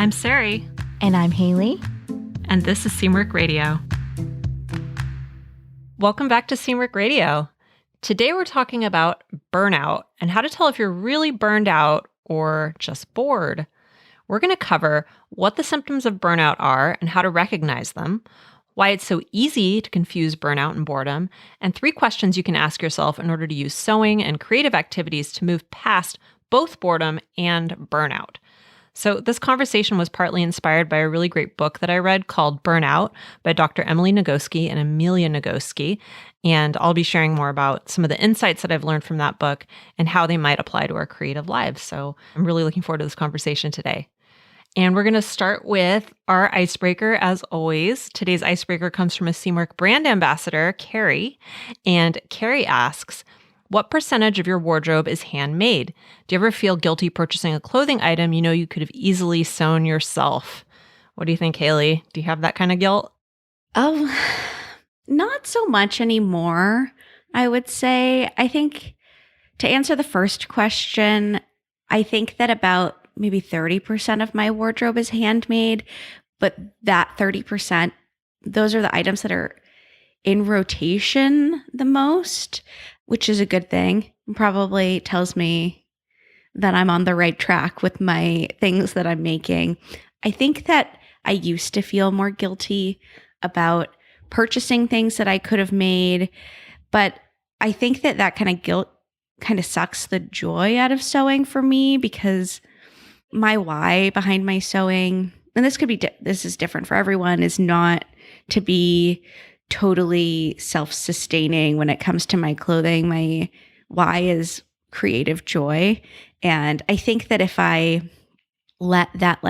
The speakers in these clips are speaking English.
I'm Sarai. And I'm Haley. And this is Seamwork Radio. Welcome back to Seamwork Radio. Today we're talking about burnout and how to tell if you're really burned out or just bored. We're going to cover what the symptoms of burnout are and how to recognize them, why it's so easy to confuse burnout and boredom, and 3 questions you can ask yourself in order to use sewing and creative activities to move past both boredom and burnout. So this conversation was partly inspired by a really great book that I read called Burnout by Dr. Emily Nagoski and Amelia Nagoski. And I'll be sharing more about some of the insights that I've learned from that book and how they might apply to our creative lives. So I'm really looking forward to this conversation today. And we're going to start with our icebreaker, as always. Today's icebreaker comes from a Seamwork brand ambassador, Carrie. And Carrie asks, what percentage of your wardrobe is handmade? Do you ever feel guilty purchasing a clothing item you know you could have easily sewn yourself? What do you think, Haley? Do you have that kind of guilt? Oh, not so much anymore, I would say. I think to answer the first question, I think that about maybe 30% of my wardrobe is handmade, but that 30%, those are the items that are in rotation the most, which is a good thing. Probably tells me that I'm on the right track with my things that I'm making. I think that I used to feel more guilty about purchasing things that I could have made, but I think that kind of guilt kind of sucks the joy out of sewing for me, because my why behind my sewing, and this is different for everyone, is not to be totally self-sustaining when it comes to my clothing. My why is creative joy. And I think that if I let that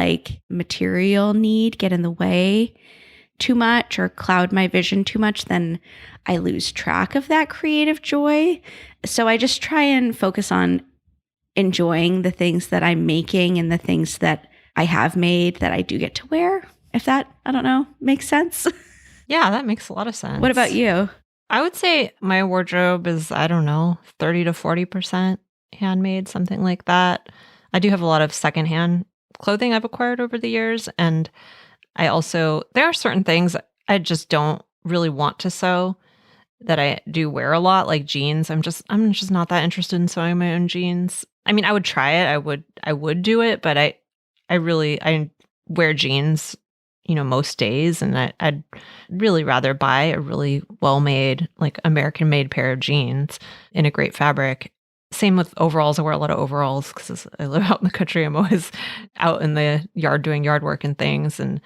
material need get in the way too much or cloud my vision too much, then I lose track of that creative joy. So I just try and focus on enjoying the things that I'm making and the things that I have made that I do get to wear. If that, I don't know, makes sense. Yeah, that makes a lot of sense. What about you? I would say my wardrobe is, 30 to 40% handmade, something like that. I do have a lot of secondhand clothing I've acquired over the years. And there are certain things I just don't really want to sew that I do wear a lot, like jeans. I'm just not that interested in sewing my own jeans. I mean, I would try it. I would do it, but I wear jeans most days, and I'd really rather buy a really well-made, American-made pair of jeans in a great fabric. Same with overalls. I wear a lot of overalls because I live out in the country. I'm always out in the yard doing yard work and things. And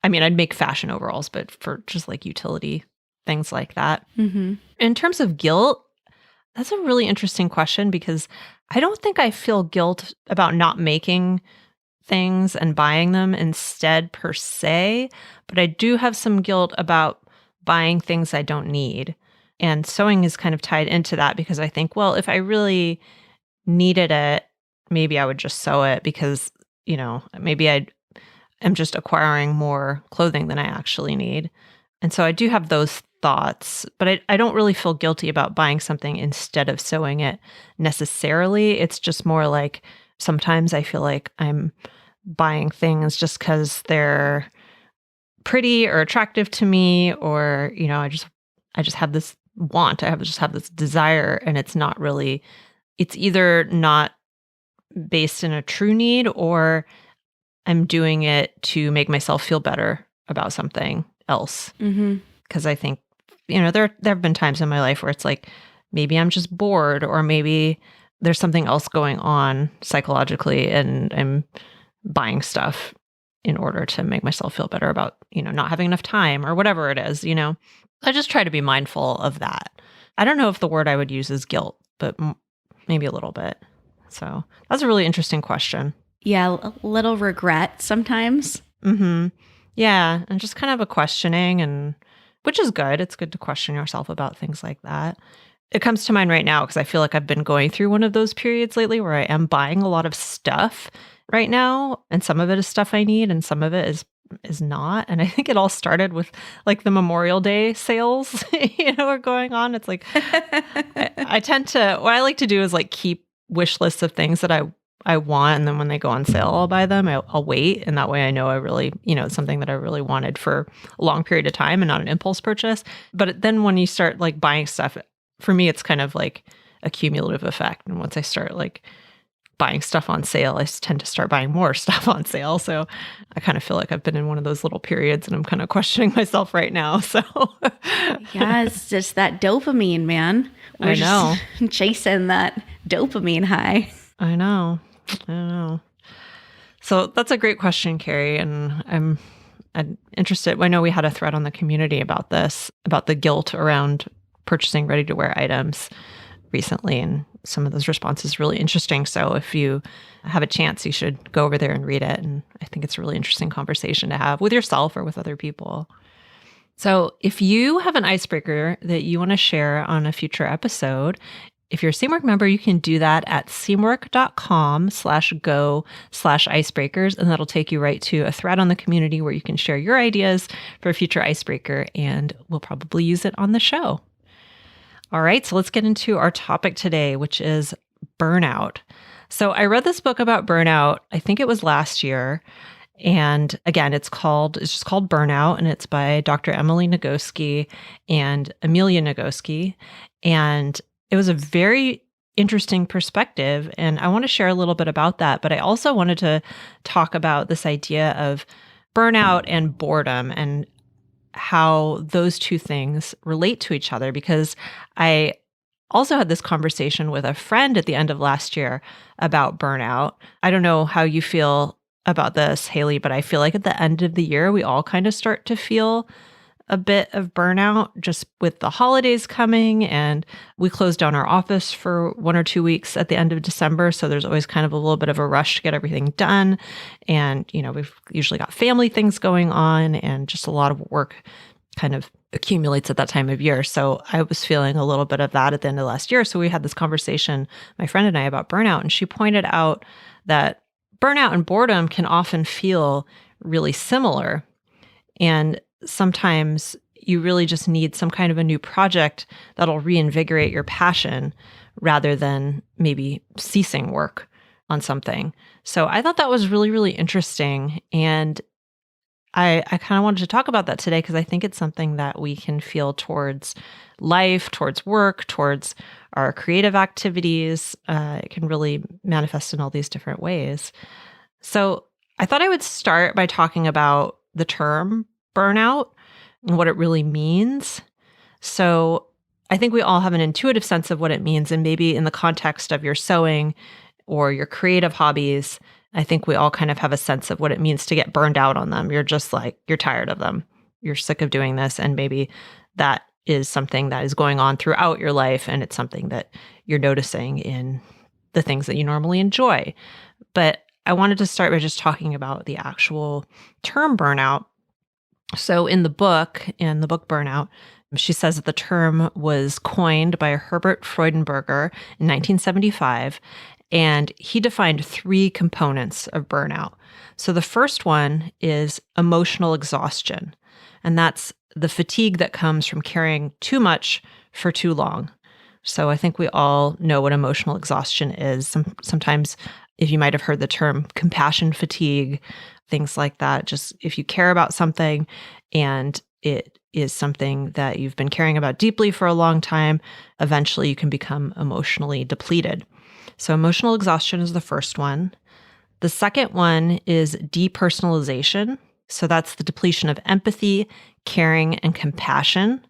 I mean, I'd make fashion overalls, but for just utility things like that. Mm-hmm. In terms of guilt, that's a really interesting question, because I don't think I feel guilt about not making things and buying them instead per se, but I do have some guilt about buying things I don't need. And sewing is kind of tied into that, because I think, well, if I really needed it, maybe I would just sew it, because, maybe I'm just acquiring more clothing than I actually need. And so I do have those thoughts, but I don't really feel guilty about buying something instead of sewing it necessarily. It's just more like sometimes I feel like I'm buying things just because they're pretty or attractive to me, or, I just have this want, I just have this desire, and it's either not based in a true need, or I'm doing it to make myself feel better about something else. Mm-hmm. Because I think, there have been times in my life where it's like, maybe I'm just bored, or maybe there's something else going on psychologically, and I'm buying stuff in order to make myself feel better about, not having enough time or whatever it is, I just try to be mindful of that. I don't know if the word I would use is guilt, but maybe a little bit. So that's a really interesting question. Yeah, a little regret sometimes. Mm-hmm. Yeah, and just kind of a questioning, and which is good. It's good to question yourself about things like that. It comes to mind right now because I feel like I've been going through one of those periods lately where I am buying a lot of stuff right now, and some of it is stuff I need and some of it is not. And I think it all started with the Memorial Day sales, are going on. It's like I tend to, what I like to do is keep wish lists of things that I I want, and then when they go on sale, I'll buy them. I'll wait, and that way I know I really, it's something that I really wanted for a long period of time and not an impulse purchase. But then when you start like buying stuff, for me, it's kind of like a cumulative effect. And once I start like buying stuff on sale, I tend to start buying more stuff on sale. So I kind of feel like I've been in one of those little periods, and I'm kind of questioning myself right now. So Yeah, it's just that dopamine, man. We're I know. just chasing that dopamine high. I know. So that's a great question, Carrie. And I'm interested. I know we had a thread on the community about this, about the guilt around purchasing ready-to-wear items recently. And some of those responses really interesting. So if you have a chance, you should go over there and read it. And I think it's a really interesting conversation to have with yourself or with other people. So if you have an icebreaker that you want to share on a future episode, if you're a Seamwork member, you can do that at seamwork.com/go/icebreakers, and that'll take you right to a thread on the community where you can share your ideas for a future icebreaker, and we'll probably use it on the show. All right, so let's get into our topic today, which is burnout. So I read this book about burnout, I think it was last year. And again, it's just called Burnout, and it's by Dr. Emily Nagoski and Amelia Nagoski. And it was a very interesting perspective, and I want to share a little bit about that. But I also wanted to talk about this idea of burnout and boredom and how those two things relate to each other, because I also had this conversation with a friend at the end of last year about burnout. I don't know how you feel about this, Haley, but I feel like at the end of the year, we all kind of start to feel a bit of burnout just with the holidays coming, and we closed down our office for 1 or 2 weeks at the end of December. So there's always kind of a little bit of a rush to get everything done. And, we've usually got family things going on, and just a lot of work kind of accumulates at that time of year. So I was feeling a little bit of that at the end of last year. So we had this conversation, my friend and I, about burnout, and she pointed out that burnout and boredom can often feel really similar. And sometimes you really just need some kind of a new project that'll reinvigorate your passion rather than maybe ceasing work on something. So I thought that was really, really interesting. And I kind of wanted to talk about that today because I think it's something that we can feel towards life, towards work, towards our creative activities. It can really manifest in all these different ways. So I thought I would start by talking about the term burnout and what it really means. So I think we all have an intuitive sense of what it means. And maybe in the context of your sewing or your creative hobbies, I think we all kind of have a sense of what it means to get burned out on them. You're just like, you're tired of them. You're sick of doing this. And maybe that is something that is going on throughout your life. And it's something that you're noticing in the things that you normally enjoy. But I wanted to start by just talking about the actual term burnout. So in the book Burnout, she says that the term was coined by Herbert Freudenberger in 1975, and he defined 3 components of burnout. So the first one is emotional exhaustion, and that's the fatigue that comes from carrying too much for too long. So I think we all know what emotional exhaustion is. Sometimes if you might have heard the term compassion fatigue, things like that. Just if you care about something and it is something that you've been caring about deeply for a long time, eventually you can become emotionally depleted. So emotional exhaustion is the first one. The second one is depersonalization. So that's the depletion of empathy, caring, and compassion.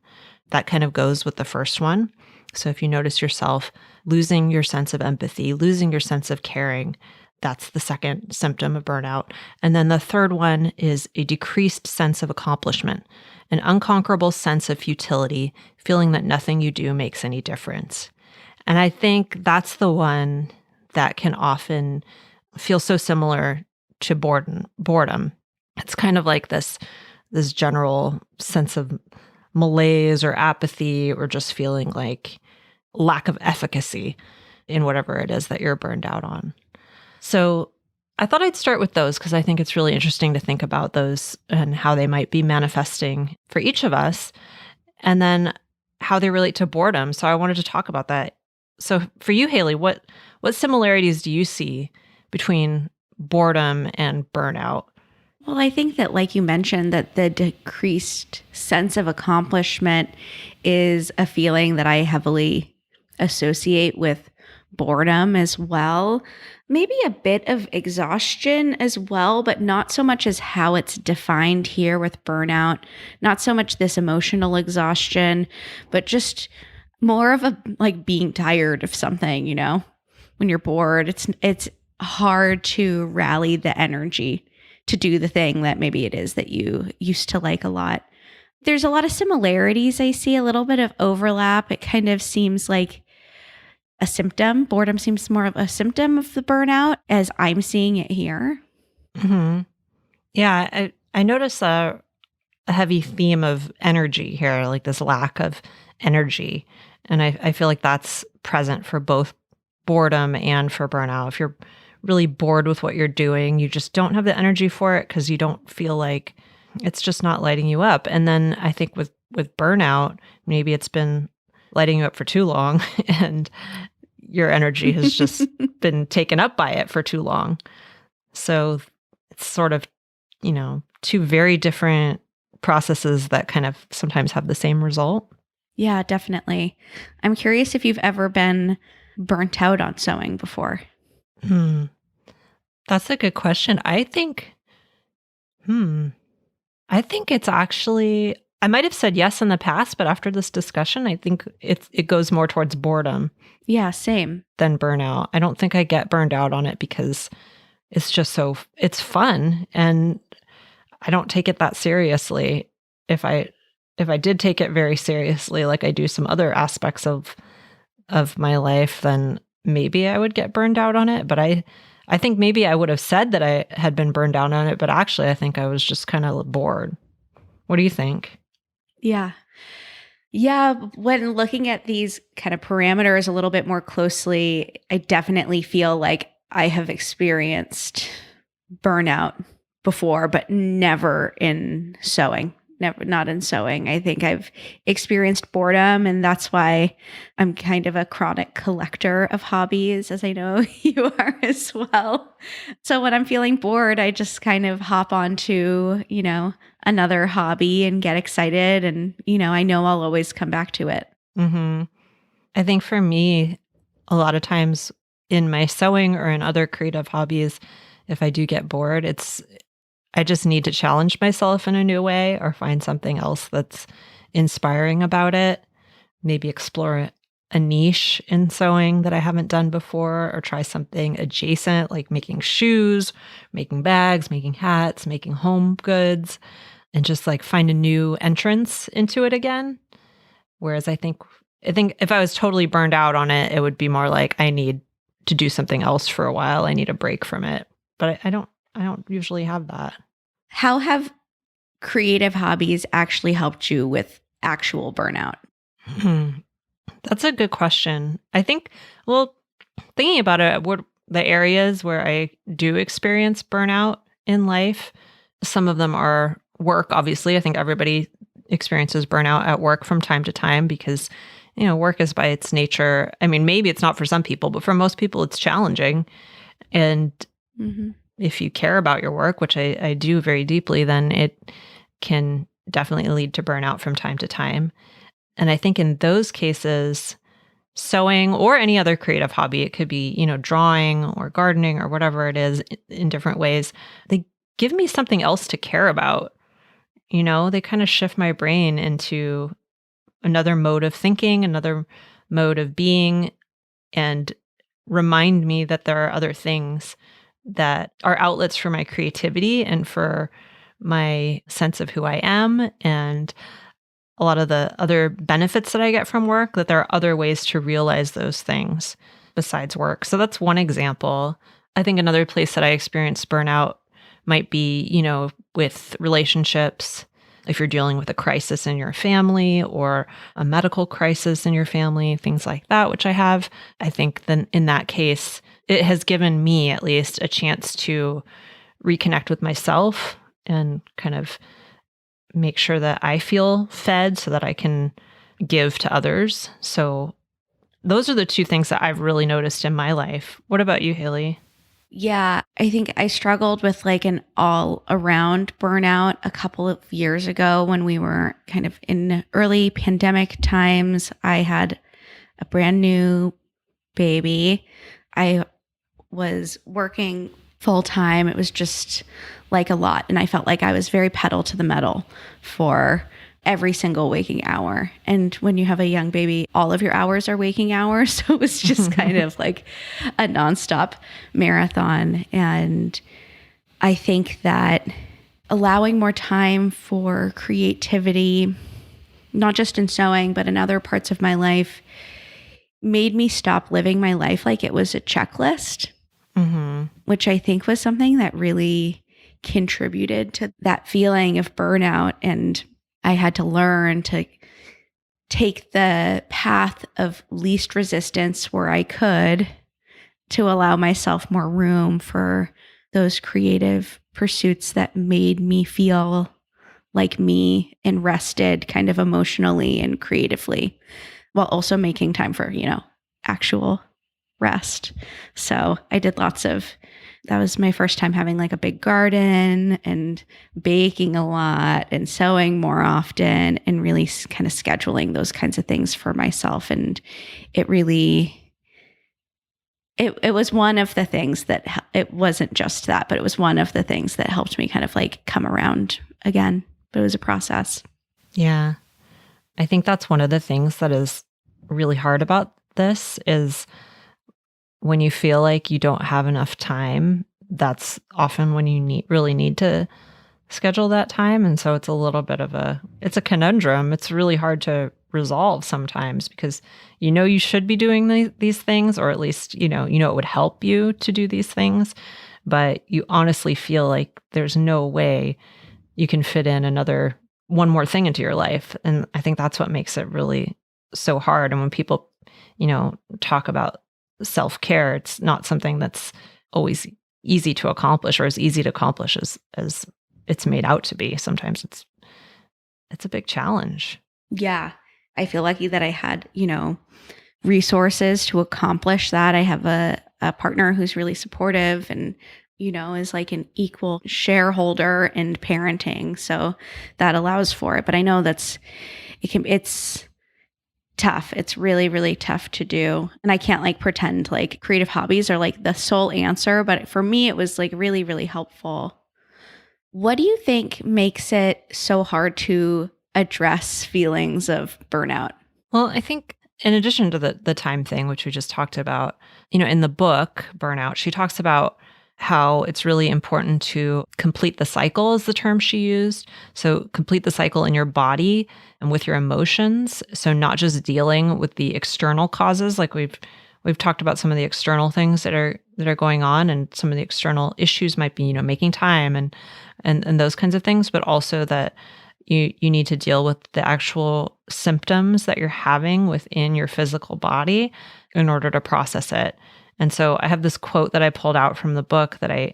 That kind of goes with the first one. So if you notice yourself losing your sense of empathy, losing your sense of caring, that's the second symptom of burnout. And then the third one is a decreased sense of accomplishment, an unconquerable sense of futility, feeling that nothing you do makes any difference. And I think that's the one that can often feel so similar to boredom. It's kind of like this general sense of malaise or apathy, or just feeling like lack of efficacy in whatever it is that you're burned out on. So I thought I'd start with those because I think it's really interesting to think about those and how they might be manifesting for each of us, and then how they relate to boredom. So I wanted to talk about that. So for you, Haley, what similarities do you see between boredom and burnout? Well, I think that, like you mentioned, that the decreased sense of accomplishment is a feeling that I heavily associate with boredom as well. Maybe a bit of exhaustion as well, but not so much as how it's defined here with burnout. Not so much this emotional exhaustion, but just more of a like being tired of something, when you're bored, it's hard to rally the energy to do the thing that maybe it is that you used to like a lot. There's a lot of similarities. I see a little bit of overlap. It kind of seems like a symptom. Boredom seems more of a symptom of the burnout as I'm seeing it here. Mm-hmm. Yeah, I notice a heavy theme of energy here, like this lack of energy. And I feel like that's present for both boredom and for burnout. If you're really bored with what you're doing, you just don't have the energy for it because you don't feel like it's just not lighting you up. And then I think with burnout, maybe it's been lighting you up for too long and your energy has just been taken up by it for too long. So it's sort of, two very different processes that kind of sometimes have the same result. Yeah, definitely. I'm curious if you've ever been burnt out on sewing before. That's a good question. I think it's actually, I might have said yes in the past, but after this discussion, I think it goes more towards boredom. Yeah, same. Than burnout. I don't think I get burned out on it because it's just it's fun and I don't take it that seriously. If I did take it very seriously, like I do some other aspects of my life, then maybe I would get burned out on it. But I think maybe I would have said that I had been burned out on it, but actually I think I was just kind of bored. What do you think? Yeah. Yeah, when looking at these kind of parameters a little bit more closely, I definitely feel like I have experienced burnout before, but never in sewing. Not in sewing. I think I've experienced boredom, and that's why I'm kind of a chronic collector of hobbies, as I know you are as well. So when I'm feeling bored, I just kind of hop onto, another hobby and get excited. And, I know I'll always come back to it. Mm-hmm. I think for me, a lot of times in my sewing or in other creative hobbies, if I do get bored, I just need to challenge myself in a new way or find something else that's inspiring about it. Maybe explore a niche in sewing that I haven't done before, or try something adjacent like making shoes, making bags, making hats, making home goods, and just like find a new entrance into it again. Whereas I think if I was totally burned out on it, it would be more like I need to do something else for a while. I need a break from it. But I don't usually have that. How have creative hobbies actually helped you with actual burnout? That's a good question. I think, thinking about it, what the areas where I do experience burnout in life, some of them are work, obviously. I think everybody experiences burnout at work from time to time because, work is by its nature. I mean, maybe it's not for some people, but for most people, it's challenging. And if you care about your work, which I do very deeply, then it can definitely lead to burnout from time to time. And I think in those cases, sewing or any other creative hobby, it could be, drawing or gardening or whatever it is in different ways, they give me something else to care about. They kind of shift my brain into another mode of thinking, another mode of being, and remind me that there are other things that are outlets for my creativity and for my sense of who I am and a lot of the other benefits that I get from work, that there are other ways to realize those things besides work. So that's one example. I think another place that I experience burnout might be, with relationships. If you're dealing with a crisis in your family or a medical crisis in your family, things like that, which I have, I think then in that case, it has given me at least a chance to reconnect with myself and kind of make sure that I feel fed so that I can give to others. So those are the two things that I've really noticed in my life. What about you, Haley? Yeah, I think I struggled with like an all around burnout a couple of years ago when we were kind of in early pandemic times. I had a brand new baby. I was working full time. It was just like a lot. And I felt like I was very pedal to the metal for every single waking hour. And when you have a young baby, all of your hours are waking hours. So it was just kind of like a nonstop marathon. And I think that allowing more time for creativity, not just in sewing, but in other parts of my life, made me stop living my life like it was a checklist, which I think was something that really contributed to that feeling of burnout. And I had to learn to take the path of least resistance where I could to allow myself more room for those creative pursuits that made me feel like me and rested kind of emotionally and creatively, while also making time for, actual rest. So I did that was my first time having like a big garden and baking a lot and sewing more often and really kind of scheduling those kinds of things for myself. And it really, it was one of the things that, it wasn't just that, but it was one of the things that helped me kind of like come around again. But it was a process. Yeah. I think that's one of the things that is really hard about this is when you feel like you don't have enough time, that's often when you really need to schedule that time. And so it's a little bit of it's a conundrum. It's really hard to resolve sometimes because you should be doing these things, or at least, it would help you to do these things, but you honestly feel like there's no way you can fit in one more thing into your life. And I think that's what makes it really so hard. And when people, talk about self-care, it's not something that's always easy to accomplish or as easy to accomplish as it's made out to be. Sometimes it's a big challenge. Yeah. I feel lucky that I had, resources to accomplish that. I have a partner who's really supportive and, is like an equal shareholder in parenting. So that allows for it. But I know it's tough. It's really, really tough to do. And I can't like pretend like creative hobbies are like the sole answer. But for me, it was like really, really helpful. What do you think makes it so hard to address feelings of burnout? Well, I think in addition to the time thing, which we just talked about, in the book, Burnout, she talks about how it's really important to complete the cycle is the term she used. So complete the cycle in your body and with your emotions. So not just dealing with the external causes, like we've talked about some of the external things that are going on, and some of the external issues might be, making time and those kinds of things, but also that you need to deal with the actual symptoms that you're having within your physical body in order to process it. And so I have this quote that I pulled out from the book that I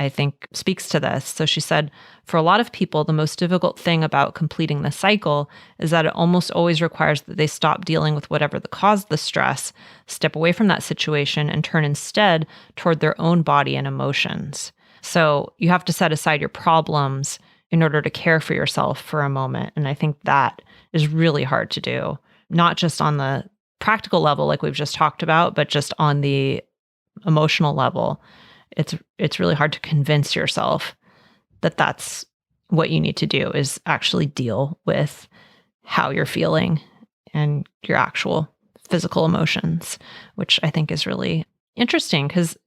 think speaks to this. So she said, for a lot of people, the most difficult thing about completing the cycle is that it almost always requires that they stop dealing with whatever caused the stress, step away from that situation, and turn instead toward their own body and emotions. So you have to set aside your problems in order to care for yourself for a moment. And I think that is really hard to do, not just on the practical level like we've just talked about, but just on the emotional level. It's really hard to convince yourself that that's what you need to do, is actually deal with how you're feeling and your actual physical emotions, which I think is really interesting because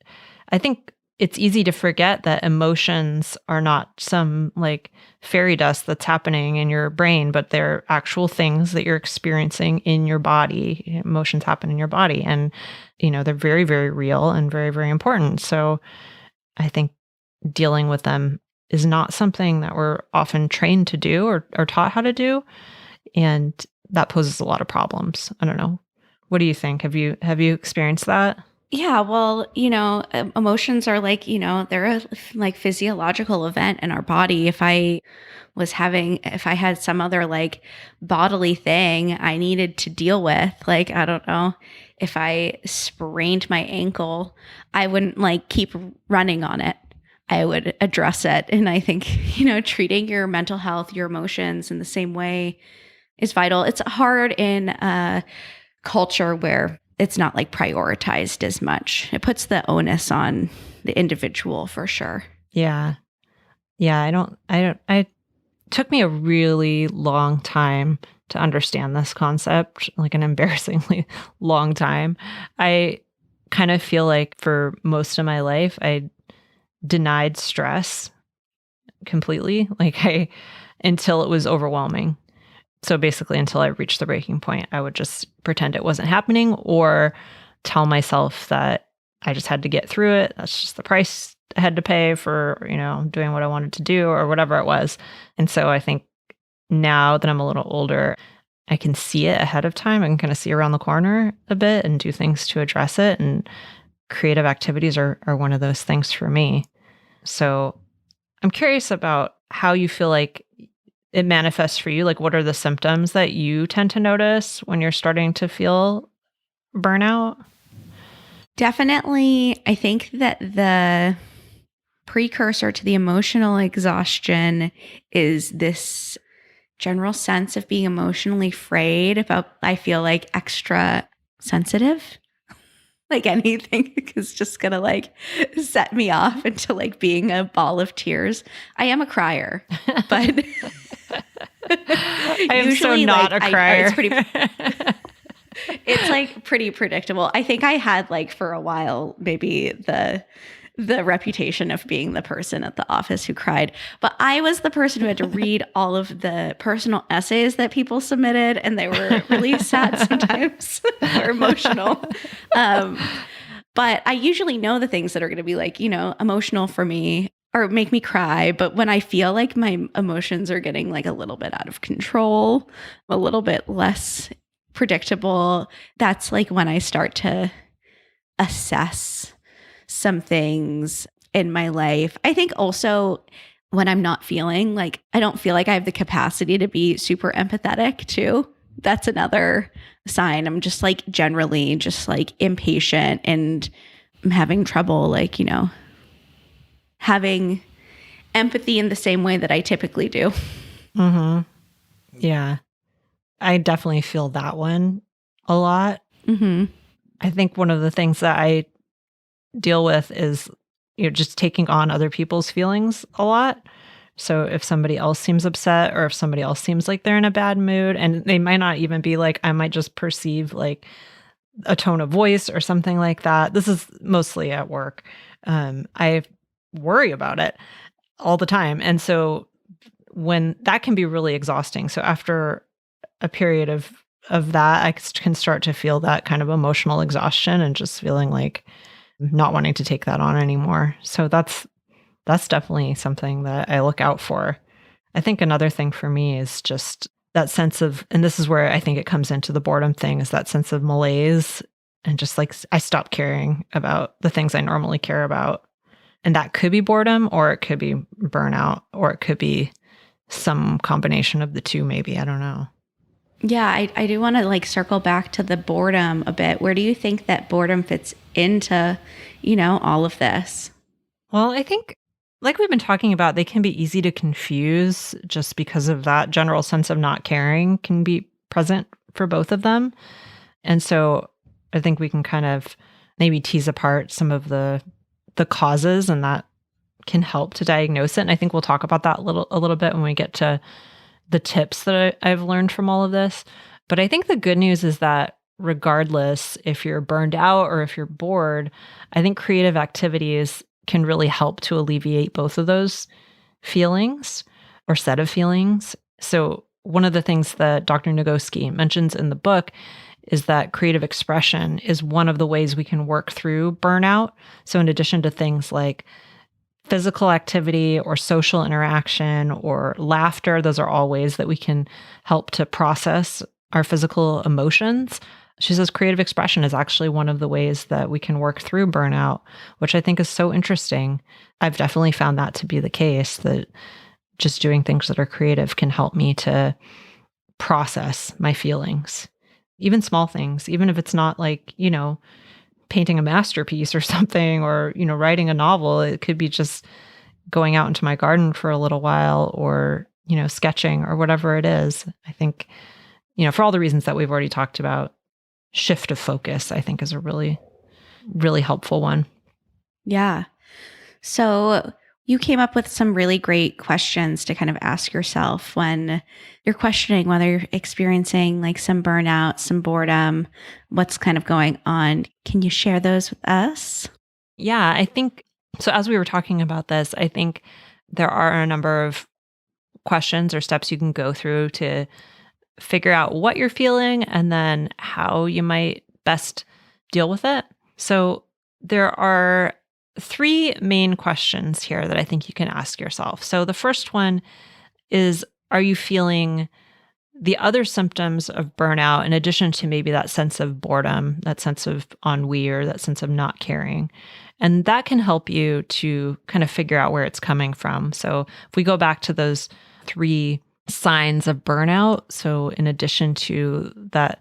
I think it's easy to forget that emotions are not some like fairy dust that's happening in your brain, but they're actual things that you're experiencing in your body. Emotions happen in your body, and they're very, very real and very, very important. So I think dealing with them is not something that we're often trained to do or taught how to do, and that poses a lot of problems. I don't know. What do you think? Have you experienced that? Yeah, well, emotions are like, they're a like physiological event in our body. If I had some other like bodily thing I needed to deal with, like, I don't know, if I sprained my ankle, I wouldn't like keep running on it. I would address it. And I think, treating your mental health, your emotions in the same way is vital. It's hard in a culture where it's not like prioritized as much. It puts the onus on the individual for sure. Yeah. Yeah. It took me a really long time to understand this concept, like an embarrassingly long time. I kind of feel like for most of my life, I denied stress completely, until it was overwhelming. So basically, until I reached the breaking point, I would just pretend it wasn't happening or tell myself that I just had to get through it. That's just the price I had to pay for, doing what I wanted to do or whatever it was. And so I think now that I'm a little older, I can see it ahead of time. I can kind of see around the corner a bit and do things to address it. And creative activities are one of those things for me. So I'm curious about how you feel like it manifests for you. Like, what are the symptoms that you tend to notice when you're starting to feel burnout? Definitely, I think that the precursor to the emotional exhaustion is this general sense of being emotionally frayed about, I feel like, extra sensitive. Like anything is just gonna like set me off into like being a ball of tears. I am a crier, but I am so not a crier. It's like pretty predictable. I think I had like for a while maybe the reputation of being the person at the office who cried, but I was the person who had to read all of the personal essays that people submitted, and they were really sad sometimes or emotional. But I usually know the things that are going to be like, emotional for me or make me cry. But when I feel like my emotions are getting like a little bit out of control, a little bit less predictable, that's like when I start to assess some things in my life. I think also when I'm not feeling like, I don't feel like I have the capacity to be super empathetic too. That's another sign. I'm just like generally just like impatient, and I'm having trouble like, having empathy in the same way that I typically do. Mm-hmm. Yeah. I definitely feel that one a lot. Mm-hmm. I think one of the things that I deal with is just taking on other people's feelings a lot. So if somebody else seems upset, or if somebody else seems like they're in a bad mood, and they might not even be like, I might just perceive like a tone of voice or something like that. This is mostly at work. I worry about it all the time. And so when that can be really exhausting. So after a period of that, I can start to feel that kind of emotional exhaustion and just feeling like not wanting to take that on anymore. So that's definitely something that I look out for. I think another thing for me is just that sense of, and this is where I think it comes into the boredom thing, is that sense of malaise, and just like I stop caring about the things I normally care about. And that could be boredom, or it could be burnout, or it could be some combination of the two, maybe. I don't know. Yeah, I do want to like circle back to the boredom a bit. Where do you think that boredom fits into, all of this? Well, I think, like we've been talking about, they can be easy to confuse just because of that general sense of not caring can be present for both of them. And so I think we can kind of maybe tease apart some of the causes, and that can help to diagnose it. And I think we'll talk about that a little bit when we get to the tips that I've learned from all of this. But I think the good news is that regardless if you're burned out or if you're bored, I think creative activities can really help to alleviate both of those feelings or set of feelings. So one of the things that Dr. Nagoski mentions in the book is that creative expression is one of the ways we can work through burnout. So in addition to things like physical activity or social interaction or laughter, those are all ways that we can help to process our physical emotions. She says creative expression is actually one of the ways that we can work through burnout, which I think is so interesting. I've definitely found that to be the case, that just doing things that are creative can help me to process my feelings. even small things, even if it's not like, painting a masterpiece or something, or, writing a novel. It could be just going out into my garden for a little while, or, sketching, or whatever it is. I think, for all the reasons that we've already talked about, shift of focus, I think, is a really, really helpful one. Yeah. So you came up with some really great questions to kind of ask yourself when you're questioning whether you're experiencing like some burnout, some boredom, what's kind of going on. Can you share those with us? Yeah, I think so. As we were talking about this, I think there are a number of questions or steps you can go through to figure out what you're feeling and then how you might best deal with it. So there are three main questions here that I think you can ask yourself. So the first one is, are you feeling the other symptoms of burnout in addition to maybe that sense of boredom, that sense of ennui, or that sense of not caring? And that can help you to kind of figure out where it's coming from. So if we go back to those three signs of burnout, so in addition to that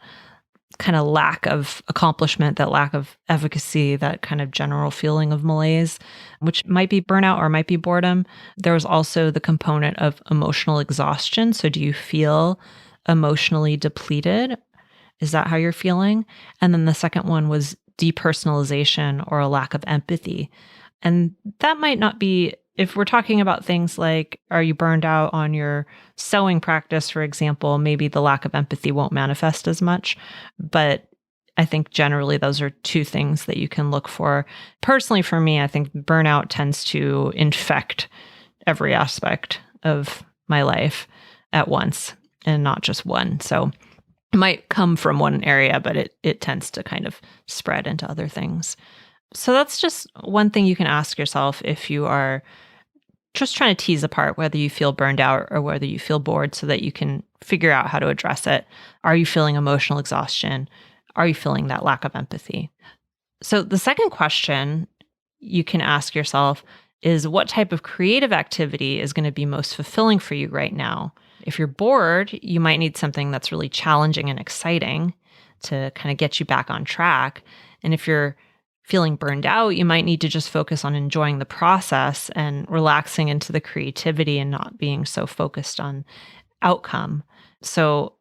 kind of lack of accomplishment, that lack of efficacy, that kind of general feeling of malaise, which might be burnout or might be boredom, there's also the component of emotional exhaustion. So do you feel emotionally depleted? Is that how you're feeling? And then the second one was depersonalization or a lack of empathy. And that might not be, if we're talking about things like, are you burned out on your sewing practice, for example, maybe the lack of empathy won't manifest as much. But I think generally those are two things that you can look for. Personally, for me, I think burnout tends to infect every aspect of my life at once and not just one. So it might come from one area, but it tends to kind of spread into other things. So that's just one thing you can ask yourself if you are just trying to tease apart whether you feel burned out or whether you feel bored, so that you can figure out how to address it. Are you feeling emotional exhaustion? Are you feeling that lack of empathy? So the second question you can ask yourself is, what type of creative activity is going to be most fulfilling for you right now? If you're bored, you might need something that's really challenging and exciting to kind of get you back on track. And if you're feeling burned out, you might need to just focus on enjoying the process and relaxing into the creativity and not being so focused on outcome. So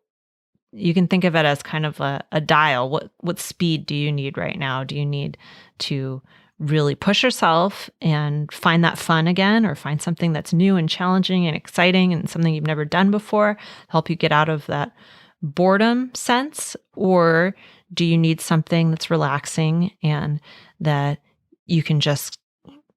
you can think of it as kind of a dial. What speed do you need right now? Do you need to really push yourself and find that fun again, or find something that's new and challenging and exciting and something you've never done before, help you get out of that boredom sense? Or do you need something that's relaxing and that you can just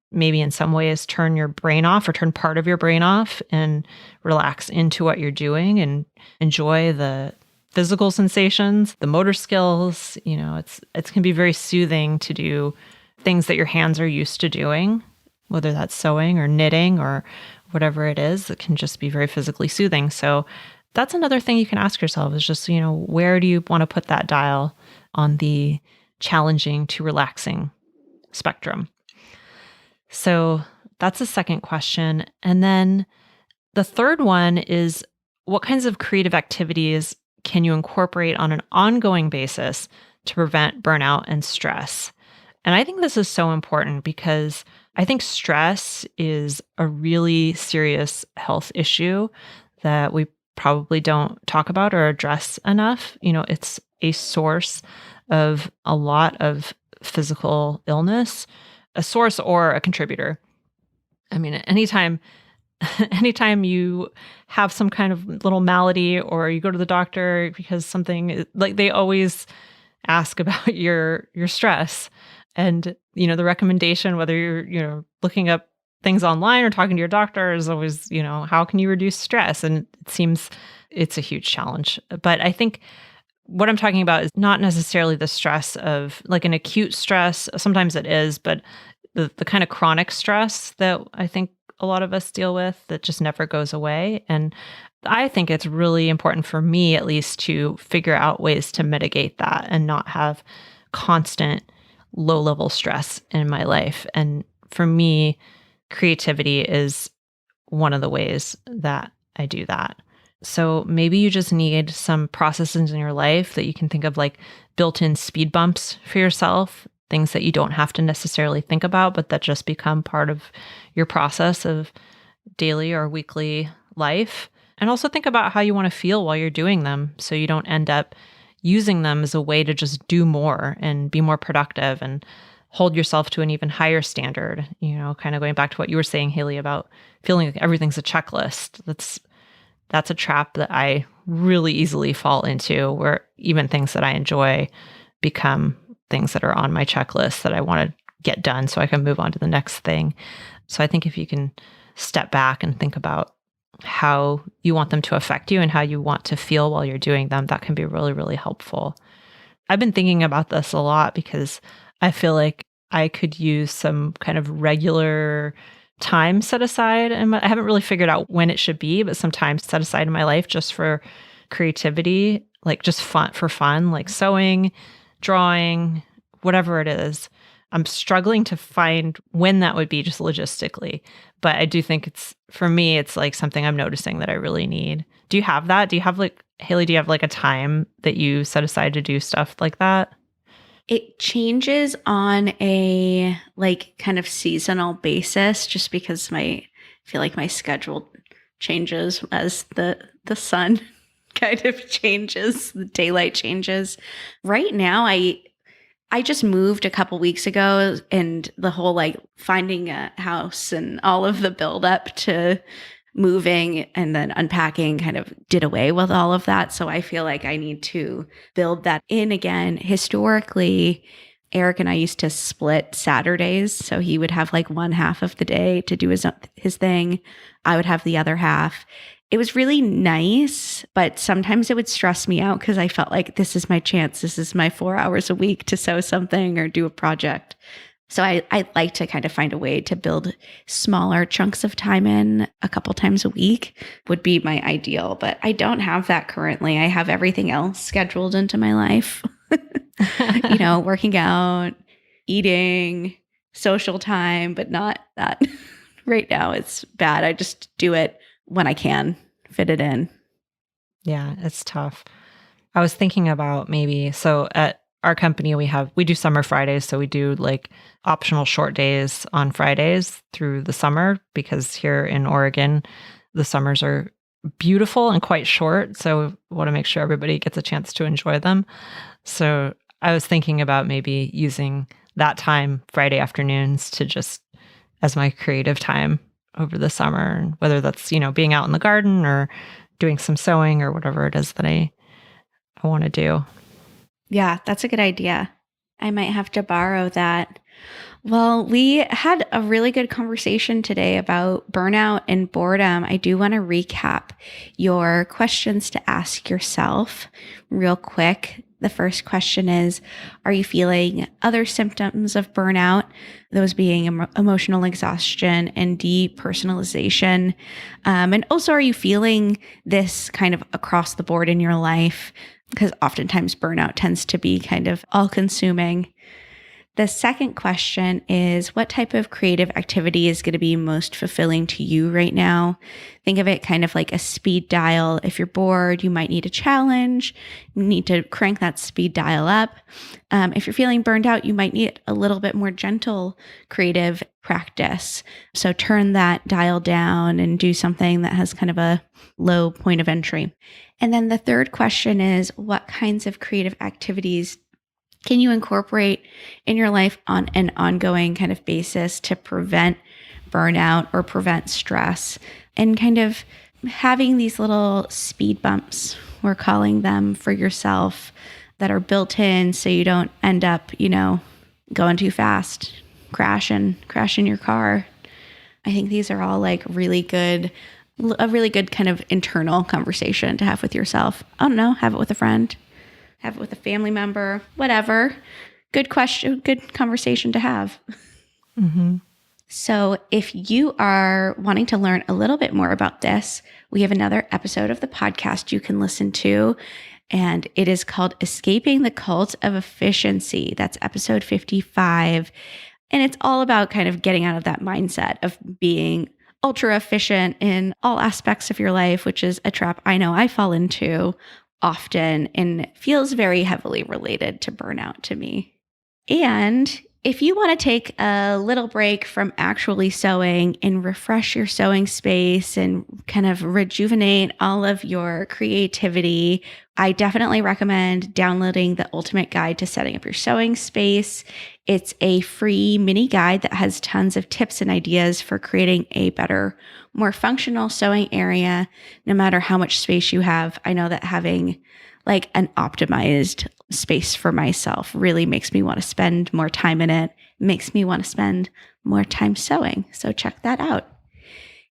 maybe in some ways turn your brain off, or turn part of your brain off and relax into what you're doing and enjoy the physical sensations, the motor skills? It can be very soothing to do things that your hands are used to doing, whether that's sewing or knitting or whatever it is. It can just be very physically soothing. So that's another thing you can ask yourself, is just, where do you want to put that dial on the challenging to relaxing spectrum? So that's the second question. And then the third one is, what kinds of creative activities can you incorporate on an ongoing basis to prevent burnout and stress? And I think this is so important, because I think stress is a really serious health issue that we probably don't talk about or address enough. It's a source of a lot of physical illness, a source or a contributor. I mean, anytime you have some kind of little malady, or you go to the doctor because something, like, they always ask about your stress. And, the recommendation, whether you're looking up things online or talking to your doctor, is always, how can you reduce stress? And it seems it's a huge challenge. But I think what I'm talking about is not necessarily the stress of like an acute stress. Sometimes it is, but the kind of chronic stress that I think a lot of us deal with that just never goes away. And I think it's really important, for me at least, to figure out ways to mitigate that and not have constant low-level stress in my life. And for me, creativity is one of the ways that I do that. So maybe you just need some processes in your life that you can think of like built-in speed bumps for yourself, things that you don't have to necessarily think about, but that just become part of your process of daily or weekly life. And also think about how you want to feel while you're doing them so you don't end up using them as a way to just do more and be more productive and hold yourself to an even higher standard. Kind of going back to what you were saying, Haley, about feeling like everything's a checklist. That's a trap that I really easily fall into, where even things that I enjoy become things that are on my checklist that I want to get done so I can move on to the next thing. So I think if you can step back and think about how you want them to affect you and how you want to feel while you're doing them, that can be really, really helpful. I've been thinking about this a lot because I feel like I could use some kind of regular time set aside. And I haven't really figured out when it should be, but some time set aside in my life just for creativity, like just fun, like sewing, drawing, whatever it is. I'm struggling to find when that would be just logistically. But I do think for me, it's like something I'm noticing that I really need. Do you have that? Haley, do you have like a time that you set aside to do stuff like that? It changes on a like kind of seasonal basis just because I feel like my schedule changes as the sun kind of changes, the daylight changes. Right now, I just moved a couple weeks ago, and the whole like finding a house and all of the build up to moving and then unpacking kind of did away with all of that. So I feel like I need to build that in again. Historically, Eric and I used to split Saturdays. So he would have like one half of the day to do his thing. I would have the other half. It was really nice, but sometimes it would stress me out because I felt like this is my chance. This is my 4 hours a week to sew something or do a project. So I like to kind of find a way to build smaller chunks of time in a couple times a week would be my ideal, but I don't have that currently. I have everything else scheduled into my life, working out, eating, social time, but not that. Right now it's bad. I just do it when I can fit it in. Yeah, it's tough. I was thinking about so at our company, we do summer Fridays. So we do like optional short days on Fridays through the summer because here in Oregon, the summers are beautiful and quite short. So we want to make sure everybody gets a chance to enjoy them. So I was thinking about maybe using that time, Friday afternoons, to just as my creative time over the summer, and whether that's, being out in the garden or doing some sewing or whatever it is that I want to do. Yeah, that's a good idea. I might have to borrow that. Well, we had a really good conversation today about burnout and boredom. I do want to recap your questions to ask yourself real quick. The first question is, are you feeling other symptoms of burnout? Those being emotional exhaustion and depersonalization. And also, are you feeling this kind of across the board in your life? Because oftentimes burnout tends to be kind of all-consuming. The second question is, what type of creative activity is going to be most fulfilling to you right now? Think of it kind of like a speed dial. If you're bored, you might need a challenge. You need to crank that speed dial up. If you're feeling burned out, you might need a little bit more gentle creative practice. So turn that dial down and do something that has kind of a low point of entry. And then the third question is, what kinds of creative activities can you incorporate in your life on an ongoing kind of basis to prevent burnout or prevent stress? And kind of having these little speed bumps, we're calling them, for yourself that are built in so you don't end up, going too fast, crashing your car. I think these are all like a really good kind of internal conversation to have with yourself. I don't know, have it with a friend. Have it with a family member, whatever. Good question, good conversation to have. Mm-hmm. So if you are wanting to learn a little bit more about this, we have another episode of the podcast you can listen to, and it is called Escaping the Cult of Efficiency. That's episode 55. And it's all about kind of getting out of that mindset of being ultra efficient in all aspects of your life, which is a trap I know I fall into often and feels very heavily related to burnout to me. And if you want to take a little break from actually sewing and refresh your sewing space and kind of rejuvenate all of your creativity, I definitely recommend downloading the Ultimate Guide to Setting Up Your Sewing Space. It's a free mini guide that has tons of tips and ideas for creating a better, more functional sewing area, no matter how much space you have. I know that having like an optimized space for myself really makes me want to spend more time in it, makes me want to spend more time sewing. So check that out.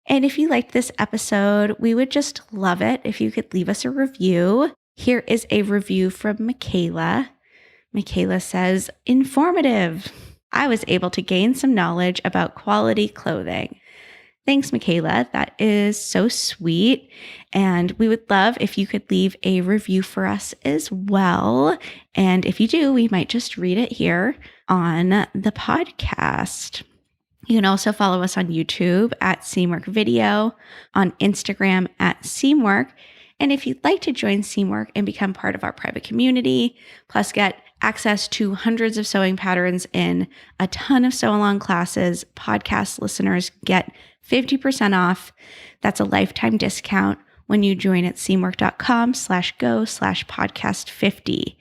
And if you liked this episode, we would just love it if you could leave us a review. Here is a review from Michaela. Michaela says, informative. I was able to gain some knowledge about quality clothing. Thanks, Michaela. That is so sweet. And we would love if you could leave a review for us as well. And if you do, we might just read it here on the podcast. You can also follow us on YouTube at Seamwork Video, on Instagram at Seamwork. And if you'd like to join Seamwork and become part of our private community, plus get access to hundreds of sewing patterns in a ton of sew-along classes, podcast listeners get 50% off. That's a lifetime discount when you join at seamwork.com/go/podcast50.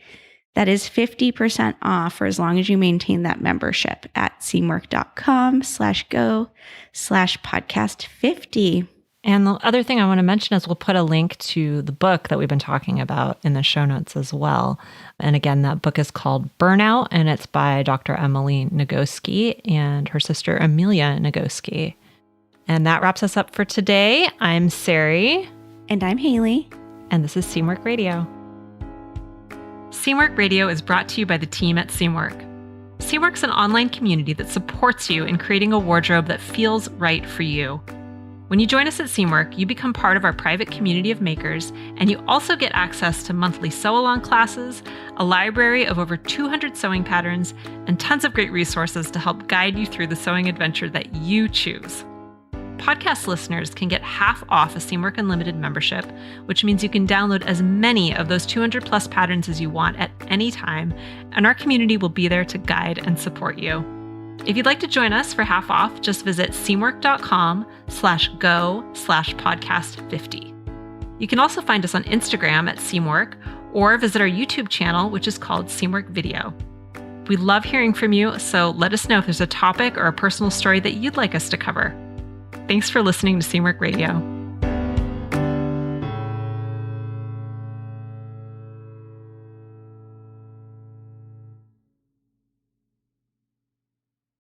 That is 50% off for as long as you maintain that membership at seamwork.com/go/podcast50. And the other thing I want to mention is we'll put a link to the book that we've been talking about in the show notes as well. And again, that book is called Burnout, and it's by Dr. Emily Nagoski and her sister Amelia Nagoski. And that wraps us up for today. I'm Sarai. And I'm Haley. And this is Seamwork Radio. Seamwork Radio is brought to you by the team at Seamwork. Seamwork's an online community that supports you in creating a wardrobe that feels right for you. When you join us at Seamwork, you become part of our private community of makers, and you also get access to monthly sew-along classes, a library of over 200 sewing patterns, and tons of great resources to help guide you through the sewing adventure that you choose. Podcast listeners can get half off a Seamwork Unlimited membership, which means you can download as many of those 200 plus patterns as you want at any time, and our community will be there to guide and support you. If you'd like to join us for half off, just visit seamwork.com/go/podcast50. You can also find us on Instagram at Seamwork or visit our YouTube channel, which is called Seamwork Video. We love hearing from you, so let us know if there's a topic or a personal story that you'd like us to cover. Thanks for listening to Seamwork Radio.